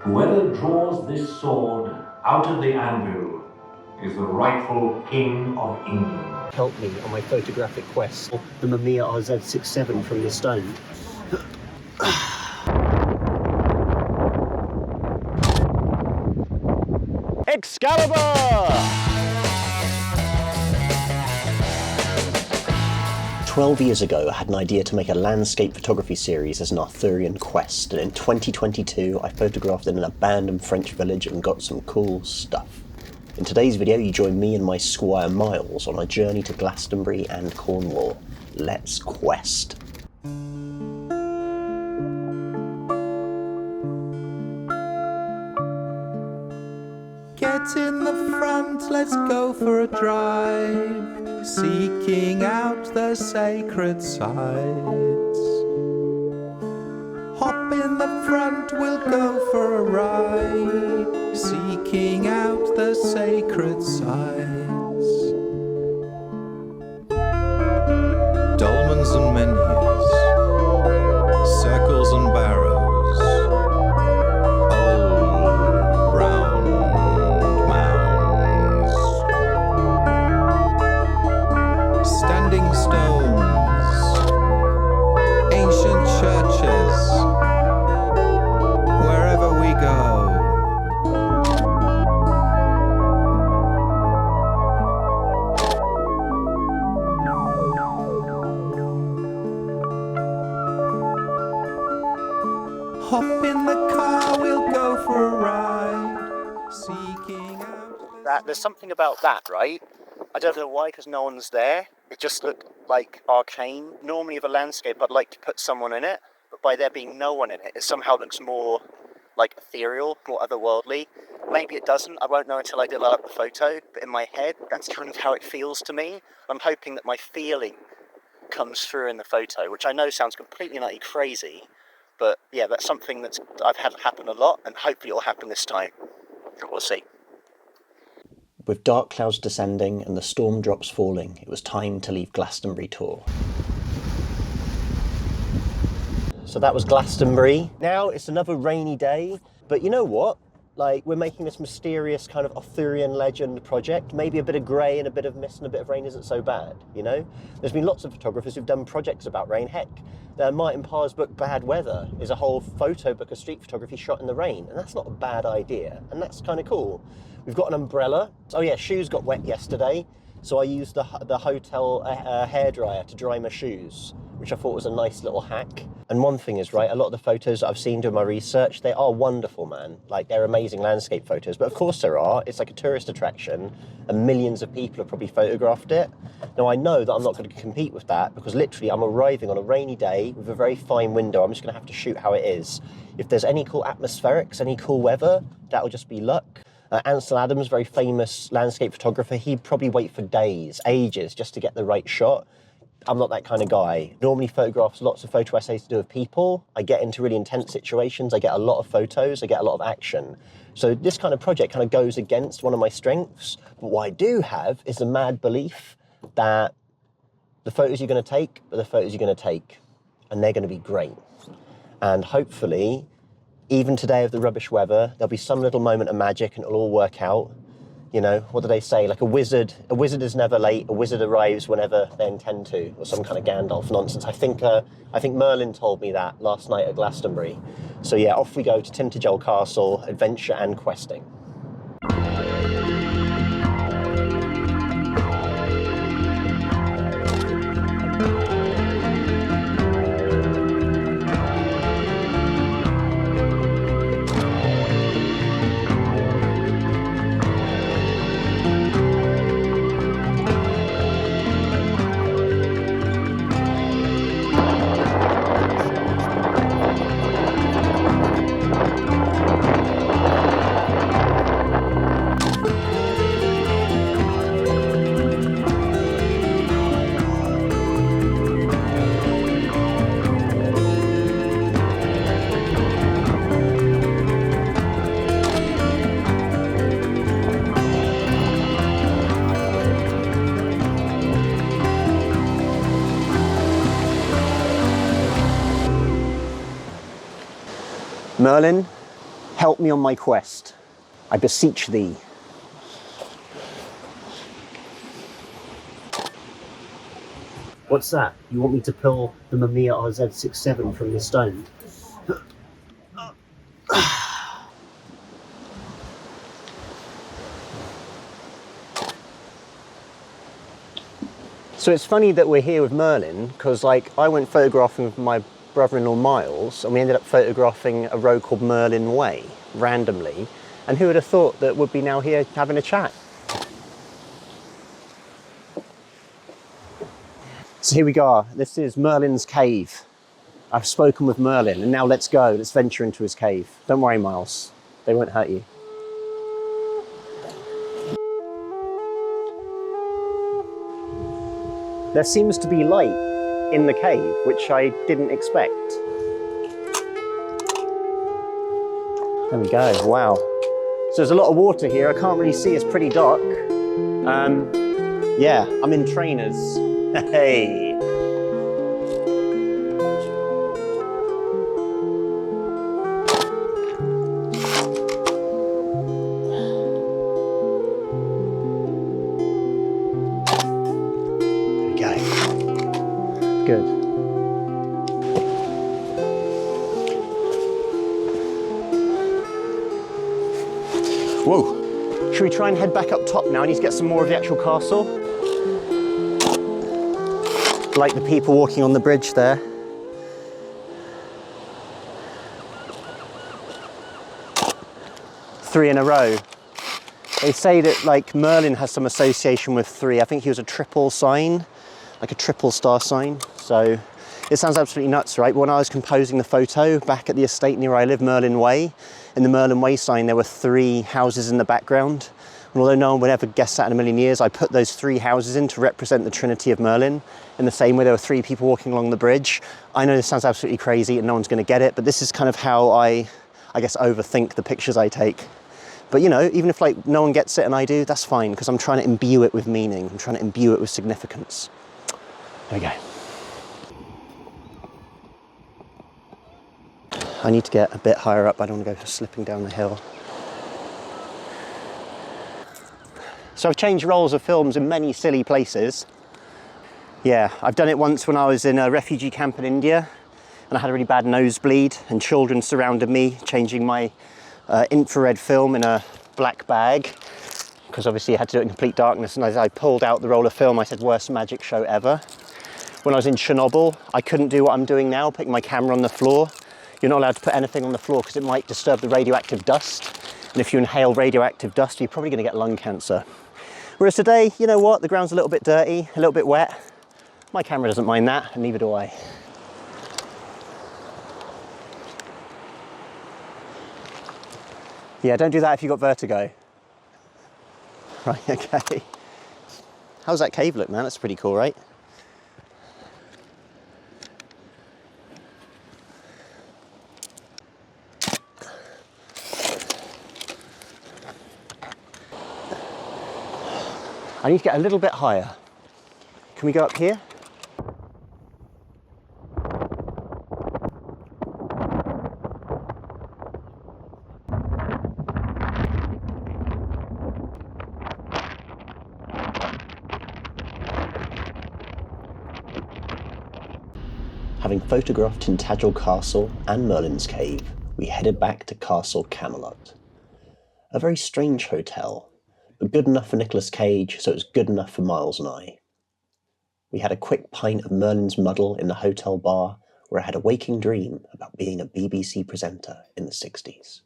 Whoever draws this sword out of the anvil is the rightful King of England. Help me on my photographic quest. The Mamiya RZ67 from the stone. Excalibur! 12 years ago, I had an idea to make a landscape photography series as an Arthurian Quest, and in 2022, I photographed in an abandoned French village and got some cool stuff. In today's video, you join me and my squire Miles on a journey to Glastonbury and Cornwall. Let's quest. Get in the front, let's go for a drive, seeking out the sacred sites. Hop in the front, we'll go for a ride, seeking out the sacred sites. Dolmens and menhirs, circles and barrows, old brown mounds, standing stones, ancient churches, wherever we go. Hop in the car, we'll go for a ride, seeking out... There's something about that, right? I don't know why, because no one's there. It just looked like arcane. Normally with a landscape, I'd like to put someone in it, but by there being no one in it, it somehow looks more like ethereal, more otherworldly. Maybe it doesn't, I won't know until I develop the photo, but in my head, that's kind of how it feels to me. I'm hoping that my feeling comes through in the photo, which I know sounds completely nutty crazy, but yeah, that's something that I've had happen a lot, and hopefully it'll happen this time. We'll see. With dark clouds descending and the storm drops falling, it was time to leave Glastonbury tour. So that was Glastonbury. Now it's another rainy day, but you know what? Like, we're making this mysterious kind of Arthurian legend project. Maybe a bit of grey and a bit of mist and a bit of rain isn't so bad, you know? There's been lots of photographers who've done projects about rain. Heck, Martin Parr's book Bad Weather is a whole photo book of street photography shot in the rain, and that's not a bad idea, and that's kind of cool. We've got an umbrella. Oh yeah, shoes got wet yesterday, so I used the hotel hairdryer to dry my shoes, which I thought was a nice little hack. And one thing is, right, a lot of the photos that I've seen doing my research, they are wonderful, man. Like, they're amazing landscape photos, but of course there are. It's like a tourist attraction, and millions of people have probably photographed it. Now, I know that I'm not going to compete with that, because literally I'm arriving on a rainy day with a very fine window. I'm just going to have to shoot how it is. If there's any cool atmospherics, any cool weather, that'll just be luck. Ansel Adams, very famous landscape photographer, he'd probably wait for days, ages, just to get the right shot. I'm not that kind of guy. Normally photographs, lots of photo essays to do with people. I get into really intense situations. I get a lot of photos. I get a lot of action. So this kind of project kind of goes against one of my strengths. But what I do have is a mad belief that the photos you're going to take are the photos you're going to take. And they're going to be great. And hopefully, even today of the rubbish weather, there'll be some little moment of magic and it'll all work out. You know, what do they say? Like a wizard is never late, a wizard arrives whenever they intend to, or some kind of Gandalf nonsense. I think Merlin told me that last night at Glastonbury. So yeah, off we go to Tintagel Castle, adventure and questing. Merlin, Help me on my quest. I beseech thee. What's that? You want me to pull the Mamiya RZ67 from the stone? So it's funny that we're here with Merlin, because like I went photographing with my brother-in-law Miles, and we ended up photographing a road called Merlin Way, randomly. And who would have thought that we'd be now here having a chat? So here we go. This is Merlin's cave. I've spoken with Merlin, and now let's go. Let's venture into his cave. Don't worry, Miles. They won't hurt you. There seems to be light in the cave, which I didn't expect. There we go, wow. So there's a lot of water here. I can't really see, it's pretty dark. Yeah, I'm in trainers. Hey. Good. Whoa. Should we try and head back up top now? I need to get some more of the actual castle. Like the people walking on the bridge there. Three in a row. They say that like Merlin has some association with three. I think he was a triple sign. Like a triple star sign. So it sounds absolutely nuts, right? But when I was composing the photo back at the estate near where I live, Merlin Way, in the Merlin Way sign, there were three houses in the background. And although no one would ever guess that in a million years, I put those three houses in to represent the Trinity of Merlin. In the same way there were three people walking along the bridge. I know this sounds absolutely crazy and no one's gonna get it, but this is kind of how I guess, overthink the pictures I take. But you know, even if like no one gets it and I do, that's fine, because I'm trying to imbue it with meaning. I'm trying to imbue it with significance. There we go. I need to get a bit higher up. I don't want to go slipping down the hill. So I've changed roles of films in many silly places. Yeah, I've done it once when I was in a refugee camp in India and I had a really bad nosebleed and children surrounded me changing my infrared film in a black bag, because obviously I had to do it in complete darkness, and as I pulled out the roll of film I said, worst magic show ever. When I was in Chernobyl, I couldn't do what I'm doing now, putting my camera on the floor. You're not allowed to put anything on the floor because it might disturb the radioactive dust. And if you inhale radioactive dust, you're probably going to get lung cancer. Whereas today, you know what? The ground's a little bit dirty, a little bit wet. My camera doesn't mind that, and neither do I. Yeah, don't do that if you've got vertigo. Right, okay. How's that cave look, man? That's pretty cool, right? I need to get a little bit higher. Can we go up here? Having photographed Tintagel Castle and Merlin's Cave, we headed back to Castle Camelot. A very strange hotel, but good enough for Nicolas Cage, so it was good enough for Miles and I. We had a quick pint of Merlin's Muddle in the hotel bar, where I had a waking dream about being a BBC presenter in the 60s.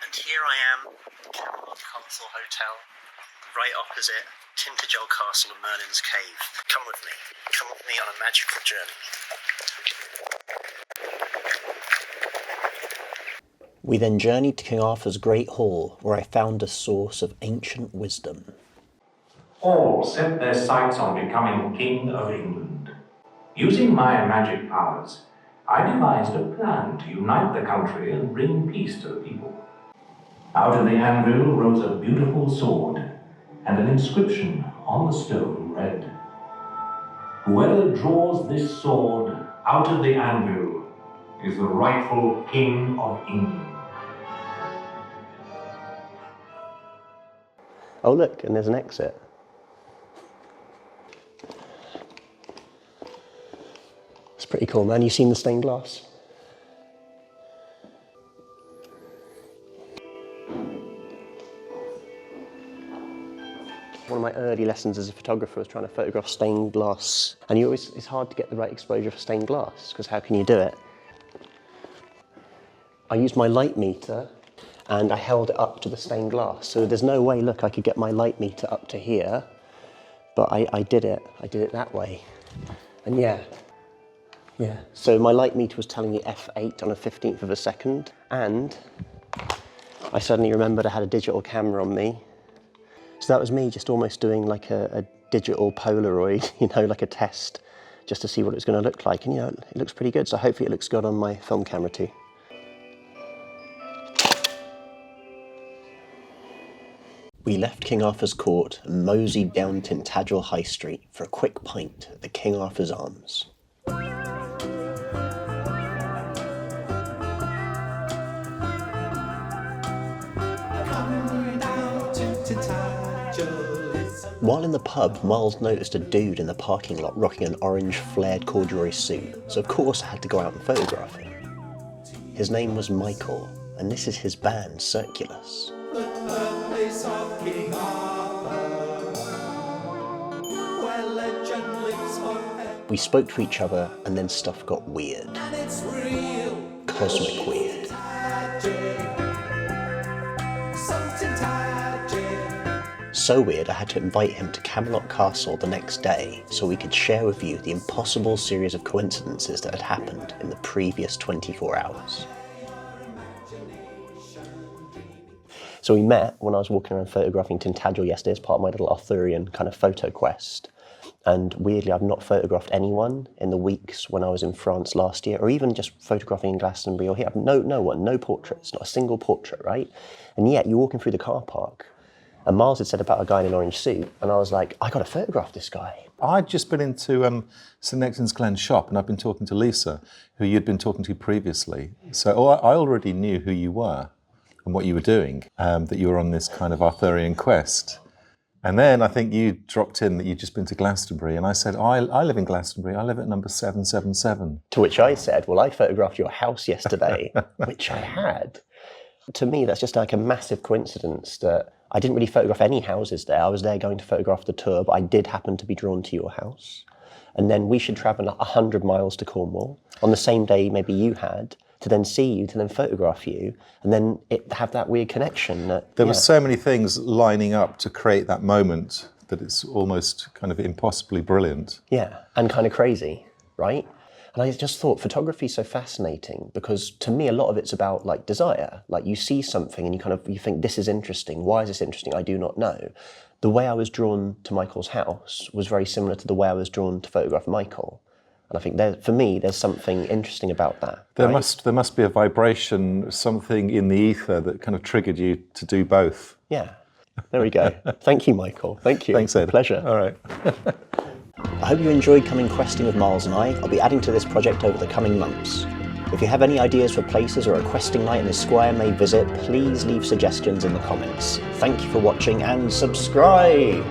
And here I am, Camelot Castle Hotel, right opposite Tintagel Castle and Merlin's Cave. Come with me on a magical journey. We then journeyed to King Arthur's Great Hall, where I found a source of ancient wisdom. All set their sights on becoming King of England. Using my magic powers, I devised a plan to unite the country and bring peace to the people. Out of the anvil rose a beautiful sword, and an inscription on the stone read, "Whoever draws this sword out of the anvil is the rightful King of England." Oh look, and there's an exit. It's pretty cool, man. You seen the stained glass? One of my early lessons as a photographer was trying to photograph stained glass. And it's hard to get the right exposure for stained glass, because how can you do it? I used my light meter and I held it up to the stained glass. So there's no way, look, I could get my light meter up to here, but I did it. I did it that way. And yeah. So my light meter was telling me f8 on a 15th of a second. And I suddenly remembered I had a digital camera on me. So that was me just almost doing like a digital Polaroid, you know, like a test, just to see what it was going to look like. And, you know, it looks pretty good. So hopefully it looks good on my film camera too. We left King Arthur's court and moseyed down Tintagel High Street for a quick pint at the King Arthur's Arms. While in the pub, Miles noticed a dude in the parking lot rocking an orange flared corduroy suit, so of course I had to go out and photograph him. His name was Michael, and this is his band, Circulus. We spoke to each other, and then stuff got weird. Cosmic weird. So weird I had to invite him to Camelot Castle the next day so we could share with you the impossible series of coincidences that had happened in the previous 24 hours. So we met when I was walking around photographing Tintagel yesterday as part of my little Arthurian kind of photo quest. And weirdly, I've not photographed anyone in the weeks when I was in France last year, or even just photographing in Glastonbury or here. No one, no portraits, not a single portrait, right? And yet you're walking through the car park, and Miles had said about a guy in an orange suit, and I was like, I got to photograph this guy. I'd just been into St Nectan's Glen's shop, and I've been talking to Lisa, who you'd been talking to previously. So I already knew who you were and what you were doing, that you were on this kind of Arthurian quest. And then I think you dropped in that you'd just been to Glastonbury, and I said, oh, I live in Glastonbury, I live at number 777. To which I said, well, I photographed your house yesterday, which I had. To me, that's just like a massive coincidence that I didn't really photograph any houses there. I was there going to photograph the tour, but I did happen to be drawn to your house. And then we should travel 100 miles to Cornwall on the same day maybe you had, to then see you, to then photograph you, and then have that weird connection. There were so many things lining up to create that moment that it's almost kind of impossibly brilliant. Yeah, and kind of crazy, right? And I just thought photography is so fascinating because to me, a lot of it's about like desire. Like you see something and you think, this is interesting. Why is this interesting? I do not know. The way I was drawn to Michael's house was very similar to the way I was drawn to photograph Michael. And I think for me, there's something interesting about that. There must be a vibration, something in the ether that kind of triggered you to do both. Yeah, there we go. Thank you, Michael. Thank you. Thanks, Ed. Pleasure. All right. I hope you enjoyed coming questing with Miles and I. I'll be adding to this project over the coming months. If you have any ideas for places or a questing night in the Squire may visit, please leave suggestions in the comments. Thank you for watching and subscribe!